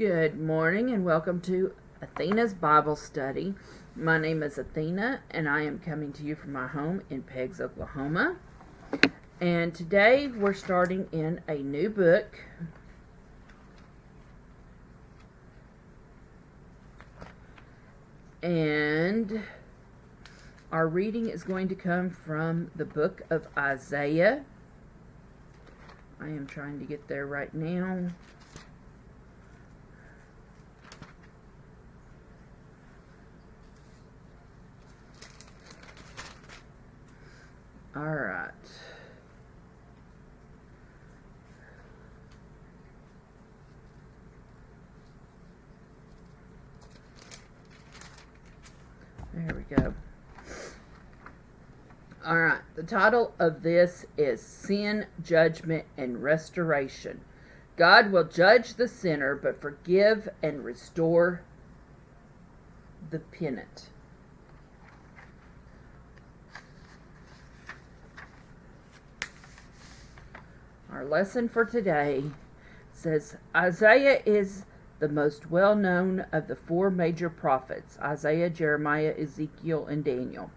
Good morning and welcome to Athena's Bible Study. My name is Athena and I am coming to you from my home in Peggs, Oklahoma. And today we're starting in a new book. And our reading is going to come from the book of Isaiah. I am trying to get there right now. All right. There we go. All right. The title of this is Sin, Judgment, and Restoration. God will judge the sinner, but forgive and restore the penitent. Our lesson for today says Isaiah is the most well-known of the four major prophets, Isaiah, Jeremiah, Ezekiel, and Daniel.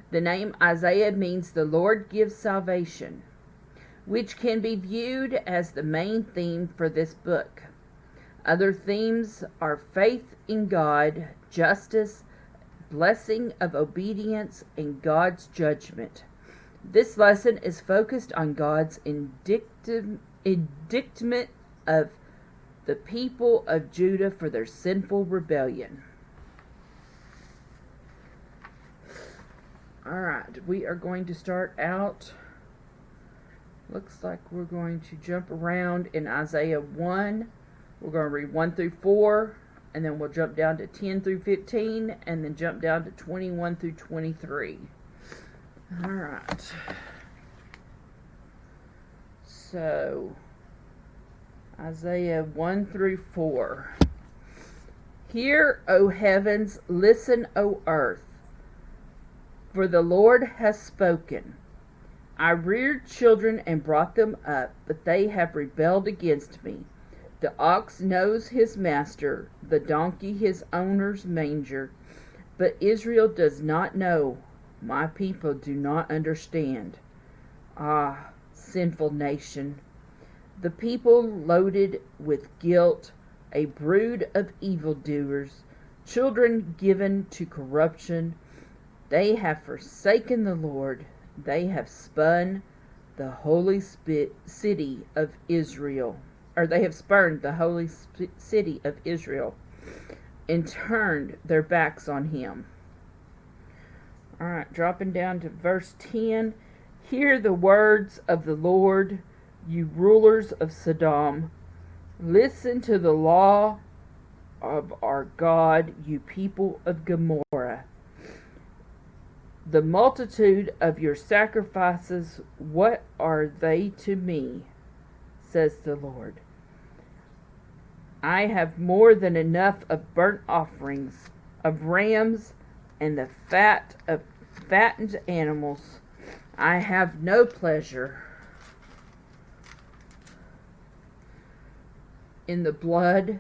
The name Isaiah means the Lord gives salvation, which can be viewed as the main theme for this book. Other themes are faith in God, justice, blessing of obedience, and God's judgment. This lesson is focused on God's indictment of the people of Judah for their sinful rebellion. Alright, we are going to start out. Looks like we're going to jump around in Isaiah 1. We're going to read 1 through 4, and then we'll jump down to 10 through 15, and then jump down to 21 through 23. Alright. So, Isaiah 1 through 4. Hear, O heavens, listen, O earth, for the Lord has spoken. I reared children and brought them up, but they have rebelled against me. The ox knows his master, the donkey his owner's manger, but Israel does not know. My people do not understand. Ah, sinful nation, the people loaded with guilt, a brood of evildoers, children given to corruption. They have forsaken the Lord. They have spun the holy city of Israel, or they have spurned the holy city of Israel, and turned their backs on him. Alright, dropping down to verse 10. Hear the words of the Lord, you rulers of Sodom. Listen to the law of our God, you people of Gomorrah. The multitude of your sacrifices, what are they to me? Says the Lord. I have more than enough of burnt offerings, of rams, and the fat of fattened animals. I have no pleasure in the blood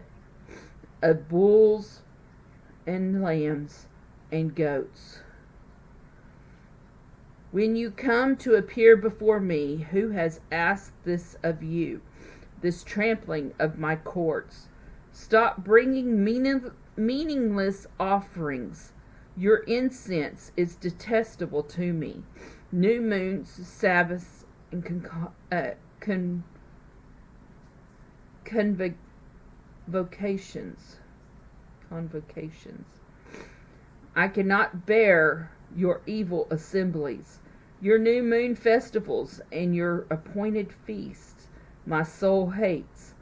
of bulls and lambs and goats. When you come to appear before me, who has asked this of you, this trampling of my courts? Stop bringing meaningless offerings. Your incense is detestable to me. New moons, Sabbaths, and convocations. I cannot bear your evil assemblies, your new moon festivals, and your appointed feasts. My soul hates.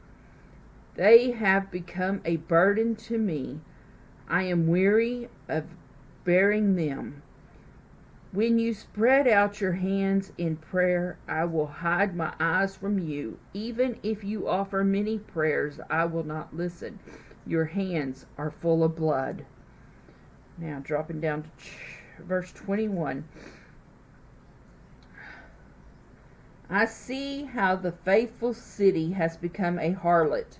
They have become a burden to me. I am weary of bearing them. When you spread out your hands in prayer, I will hide my eyes from you. Even if you offer many prayers, I will not listen. Your hands are full of blood. Now dropping down to verse 21. I see how the faithful city has become a harlot.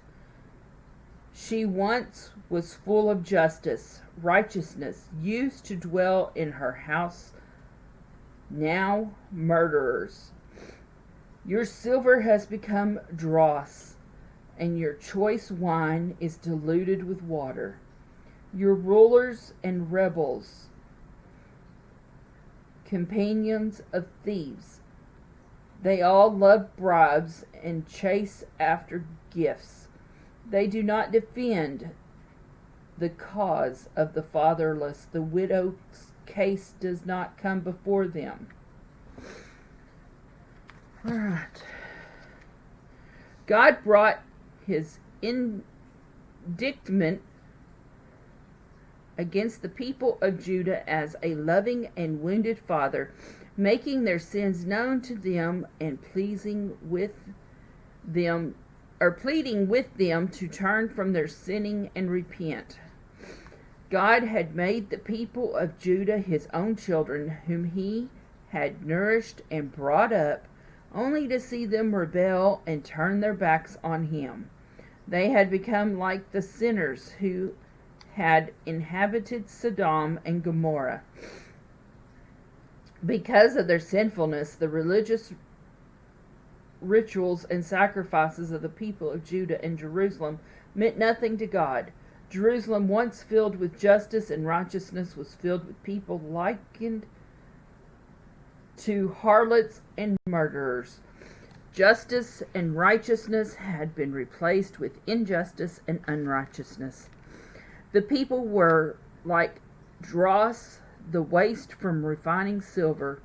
She once was full of justice, righteousness, used to dwell in her house, now murderers. Your silver has become dross, and your choice wine is diluted with water. Your rulers and rebels, companions of thieves, they all love bribes and chase after gifts. They do not defend the cause of the fatherless. The widow's case does not come before them. All right. God brought his indictment against the people of Judah as a loving and wounded father, making their sins known to them and pleading with them to turn from their sinning and repent. God had made the people of Judah his own children, whom he had nourished and brought up, only to see them rebel and turn their backs on him. They had become like the sinners who had inhabited Sodom and Gomorrah. Because of their sinfulness, the religious rituals and sacrifices of the people of Judah and Jerusalem meant nothing to God. Jerusalem, once filled with justice and righteousness, was filled with people likened to harlots and murderers. Justice and righteousness had been replaced with injustice and unrighteousness. The people were like dross, the waste from refining silver.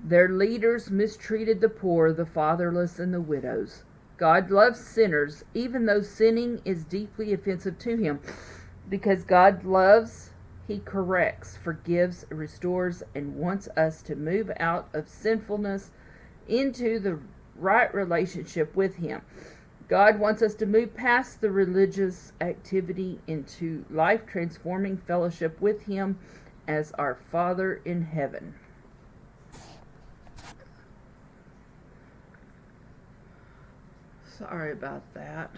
Their leaders mistreated the poor, the fatherless, and the widows. God loves sinners, even though sinning is deeply offensive to him. Because God loves, he corrects, forgives, restores, and wants us to move out of sinfulness into the right relationship with him. God wants us to move past the religious activity into life-transforming fellowship with him as our Father in heaven. Sorry about that.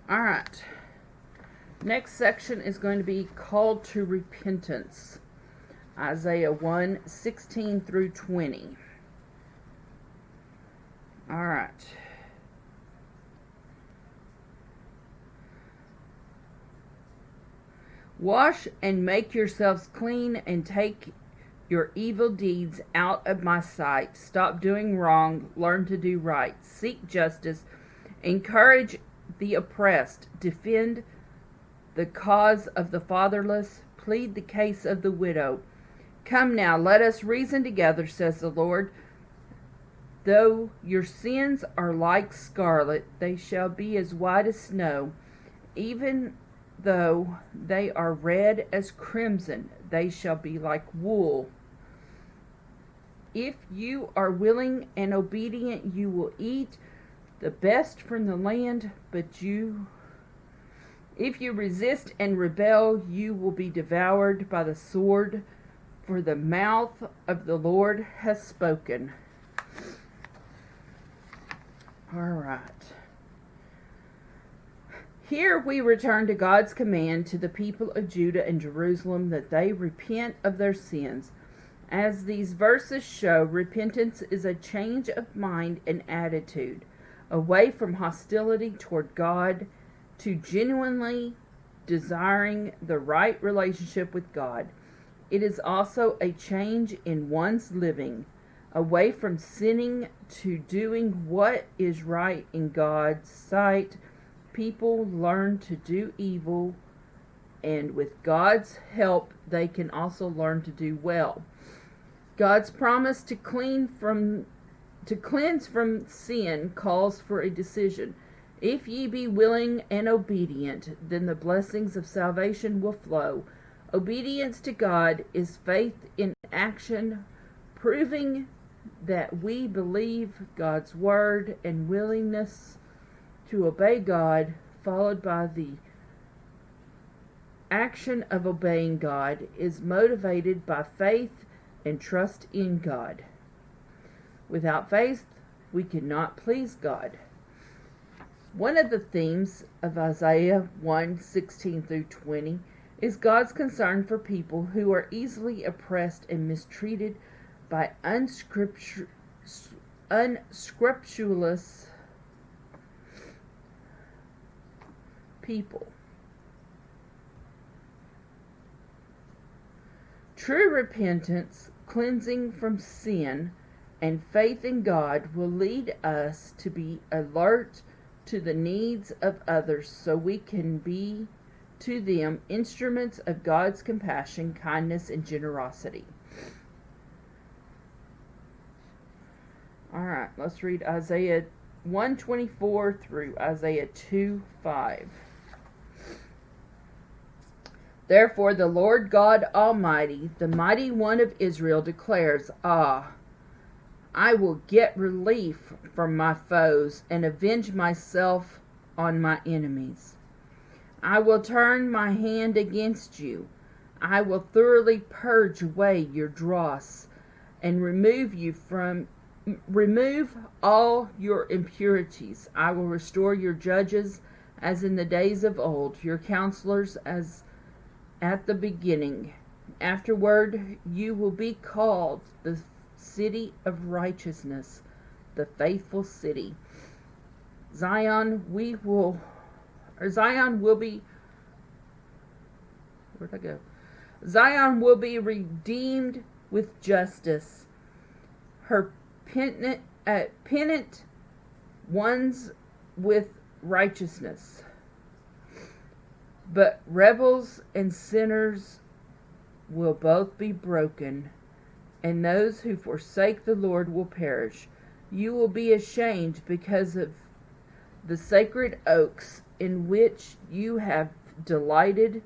All right. Next section is going to be called to repentance. Isaiah 1:16 through 20. All right. Wash and make yourselves clean and take your evil deeds out of my sight. Stop doing wrong. Learn to do right. Seek justice. Encourage the oppressed. Defend the cause of the fatherless. Plead the case of the widow. Come now, let us reason together, says the Lord. Though your sins are like scarlet, they shall be as white as snow. Even though they are red as crimson, they shall be like wool. If you are willing and obedient, you will eat the best from the land, but if you resist and rebel, you will be devoured by the sword, for the mouth of the Lord has spoken. All right. Here we return to God's command to the people of Judah and Jerusalem that they repent of their sins. As these verses show, repentance is a change of mind and attitude, away from hostility toward God to genuinely desiring the right relationship with God. It is also a change in one's living, away from sinning to doing what is right in God's sight. People learn to do evil, and with God's help, they can also learn to do well. God's promise to cleanse from sin calls for a decision. If ye be willing and obedient, then the blessings of salvation will flow. Obedience to God is faith in action, proving that we believe God's word, and willingness to obey God, followed by the action of obeying God, is motivated by faith and trust in God. Without faith, we cannot please God. One of the themes of Isaiah 1:16 through 20 is God's concern for people who are easily oppressed and mistreated by unscrupulous people. True repentance, cleansing from sin, and faith in God will lead us to be alert to the needs of others so we can be to them instruments of God's compassion, kindness, and generosity. All right, let's read Isaiah 1:24 through Isaiah 2:5. Therefore the Lord God Almighty, the mighty one of Israel, declares, I will get relief from my foes and avenge myself on my enemies. I will turn my hand against you. I will thoroughly purge away your dross and remove all your impurities. I will restore your judges as in the days of old, your counselors as at the beginning. Afterward, you will be called the city of righteousness, the faithful city. Zion will be, where'd I go? Zion will be redeemed with justice. Her penitent ones with righteousness. But rebels and sinners will both be broken, and those who forsake the Lord will perish. You will be ashamed because of the sacred oaks in which you have delighted.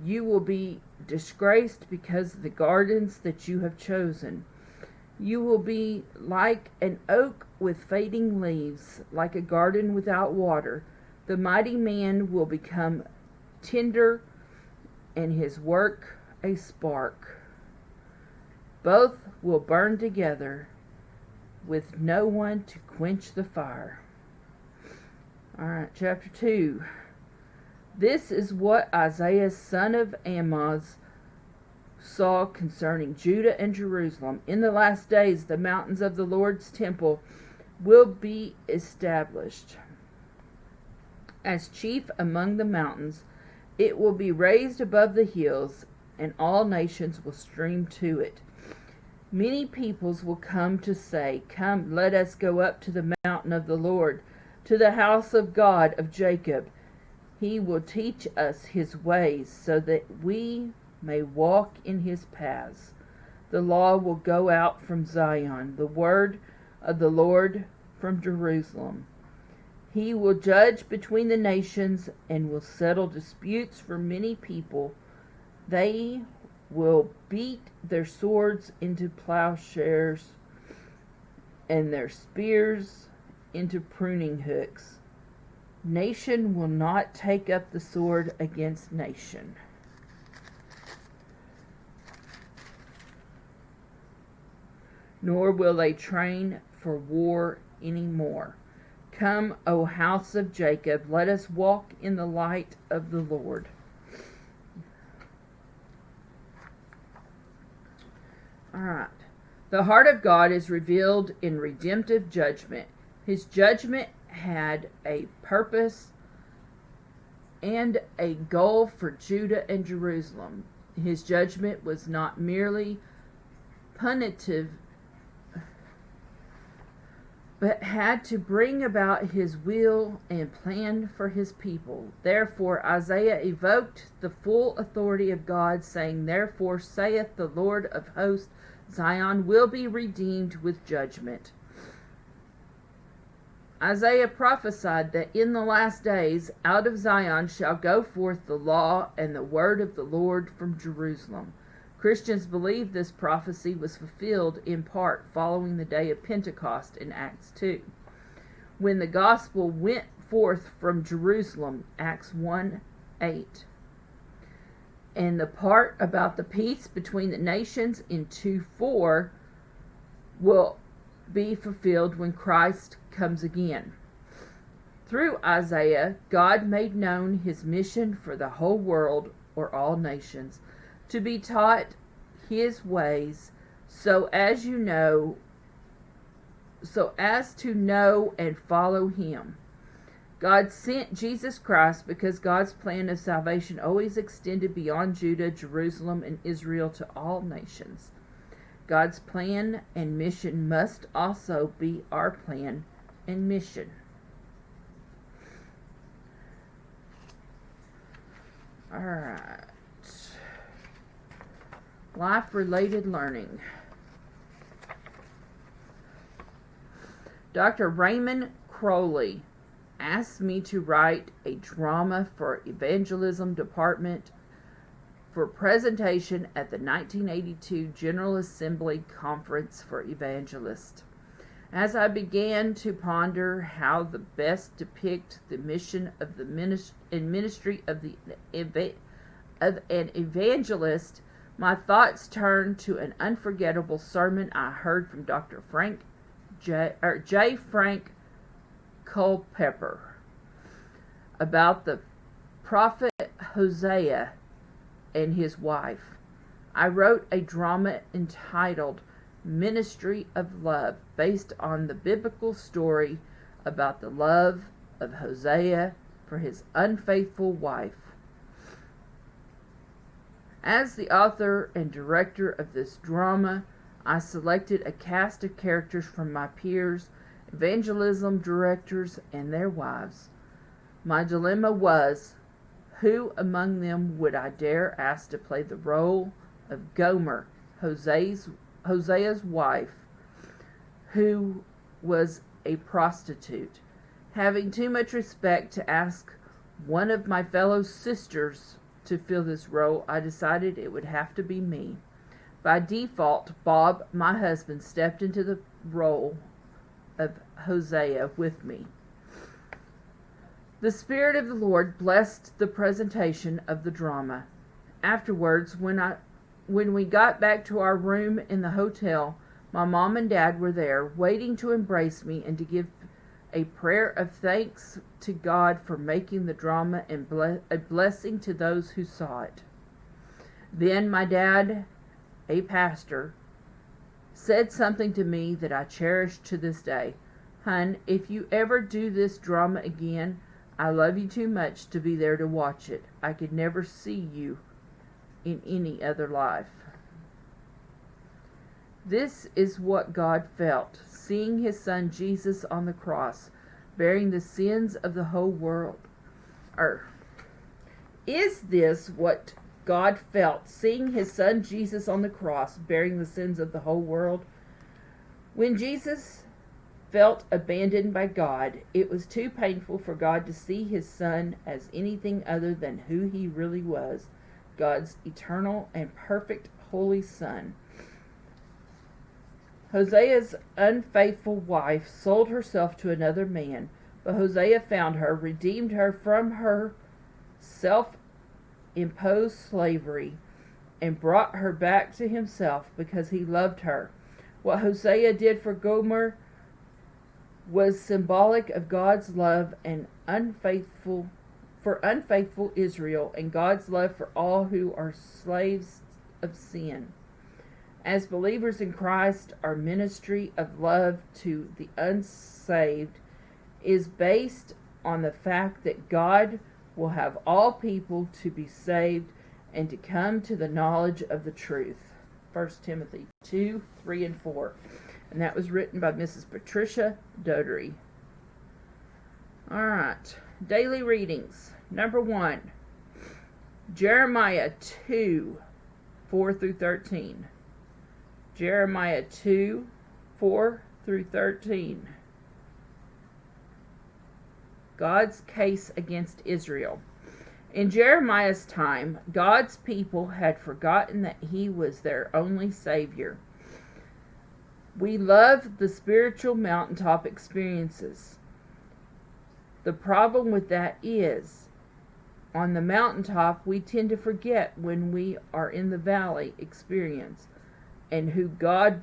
You will be disgraced because of the gardens that you have chosen. You will be like an oak with fading leaves, like a garden without water. The mighty man will become tinder, and his work a spark. Both will burn together, with no one to quench the fire. All right, chapter 2. This is what Isaiah, son of Amoz, saw concerning Judah and Jerusalem. In the last days, the mountains of the Lord's temple will be established as chief among the mountains. It will be raised above the hills, and all nations will stream to it. Many peoples will come to say, Come, let us go up to the mountain of the Lord, to the house of God of Jacob. He will teach us his ways, so that we may walk in his paths. The law will go out from Zion, the word of the Lord from Jerusalem. He will judge between the nations and will settle disputes for many people. They will beat their swords into plowshares and their spears into pruning hooks. Nation will not take up the sword against nation. Nor will they train for war any more. Come, O house of Jacob, let us walk in the light of the Lord. All right. The heart of God is revealed in redemptive judgment. His judgment had a purpose and a goal for Judah and Jerusalem. His judgment was not merely punitive, but had to bring about his will and plan for his people. Therefore, Isaiah evoked the full authority of God, saying, Therefore saith the Lord of hosts, Zion will be redeemed with judgment. Isaiah prophesied that in the last days out of Zion shall go forth the law and the word of the Lord from Jerusalem. Christians believe this prophecy was fulfilled in part following the day of Pentecost in Acts 2, when the gospel went forth from Jerusalem, Acts 1:8. And the part about the peace between the nations in 2:4 will be fulfilled when Christ comes again. Through Isaiah, God made known his mission for the whole world, or all nations, to be taught his ways, so as to know and follow him. God sent Jesus Christ because God's plan of salvation always extended beyond Judah, Jerusalem, and Israel to all nations. God's plan and mission must also be our plan and mission. All right. Life-related learning. Dr. Raymond Crowley asked me to write a drama for evangelism department for presentation at the 1982 General Assembly Conference for Evangelists. As I began to ponder how to best depict the mission of the ministry of an evangelist, my thoughts turned to an unforgettable sermon I heard from Dr. J. Frank Culpepper about the prophet Hosea and his wife. I wrote a drama entitled Ministry of Love, based on the biblical story about the love of Hosea for his unfaithful wife. As the author and director of this drama, I selected a cast of characters from my peers, evangelism directors, and their wives. My dilemma was, who among them would I dare ask to play the role of Gomer, Hosea's wife, who was a prostitute? Having too much respect to ask one of my fellow sisters to fill this role, I decided it would have to be me. By default, Bob, my husband, stepped into the role of Hosea with me. The Spirit of the Lord blessed the presentation of the drama. Afterwards, when we got back to our room in the hotel, my mom and dad were there, waiting to embrace me and to give a prayer of thanks to God for making the drama and a blessing to those who saw it. Then my dad, a pastor, said something to me that I cherish to this day. Hun, if you ever do this drama again, I love you too much to be there to watch it. I could never see you in any other life. This is what God felt, seeing his son Jesus on the cross, bearing the sins of the whole world. Is this what God felt, seeing his son Jesus on the cross, bearing the sins of the whole world? When Jesus felt abandoned by God, it was too painful for God to see his son as anything other than who he really was, God's eternal and perfect holy son. Hosea's unfaithful wife sold herself to another man, but Hosea found her, redeemed her from her self-imposed slavery, and brought her back to himself because he loved her. What Hosea did for Gomer was symbolic of God's love and unfaithful Israel, and God's love for all who are slaves of sin. As believers in Christ, our ministry of love to the unsaved is based on the fact that God will have all people to be saved and to come to the knowledge of the truth. 1 Timothy 2, 3, and 4. And that was written by Mrs. Patricia Dodery. All right. Daily readings. Number 1. Jeremiah 2, 4 through 13. Jeremiah 2, 4 through 13. God's case against Israel. In Jeremiah's time, God's people had forgotten that he was their only Savior. We love the spiritual mountaintop experiences. The problem with that is, on the mountaintop, we tend to forget when we are in the valley experience and who God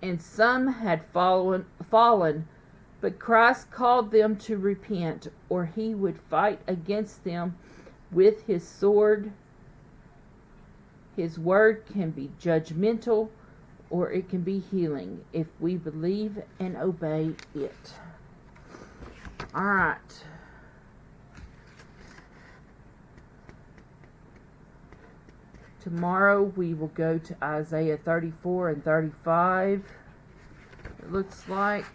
and some had fallen, but Christ called them to repent, or he would fight against them with his sword. His word can be judgmental, or it can be healing if we believe and obey it. All right. Tomorrow we will go to Isaiah 34 and 35. It looks like.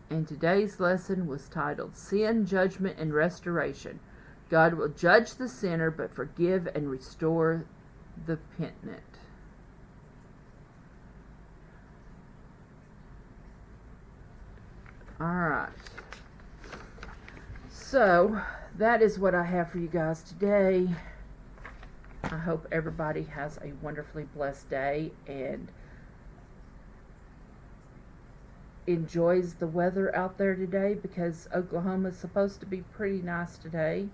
And today's lesson was titled Sin, Judgment, and Restoration. God will judge the sinner, but forgive and restore the penitent. Alright. So, that is what I have for you guys today. I hope everybody has a wonderfully blessed day and enjoys the weather out there today, because Oklahoma is supposed to be pretty nice today.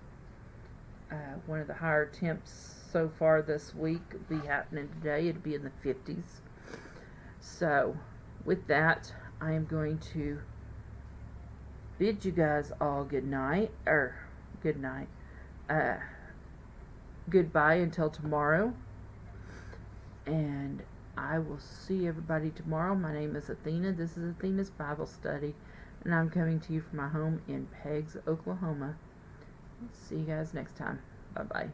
One of the higher temps so far this week will be happening today. It'll be in the 50s. So, with that, I am going to bid you guys all good night, goodbye until tomorrow, and I will see everybody tomorrow. My name is Athena. This is Athena's Bible Study, and I'm coming to you from my home in Peggs, Oklahoma. See you guys next time. Bye-bye.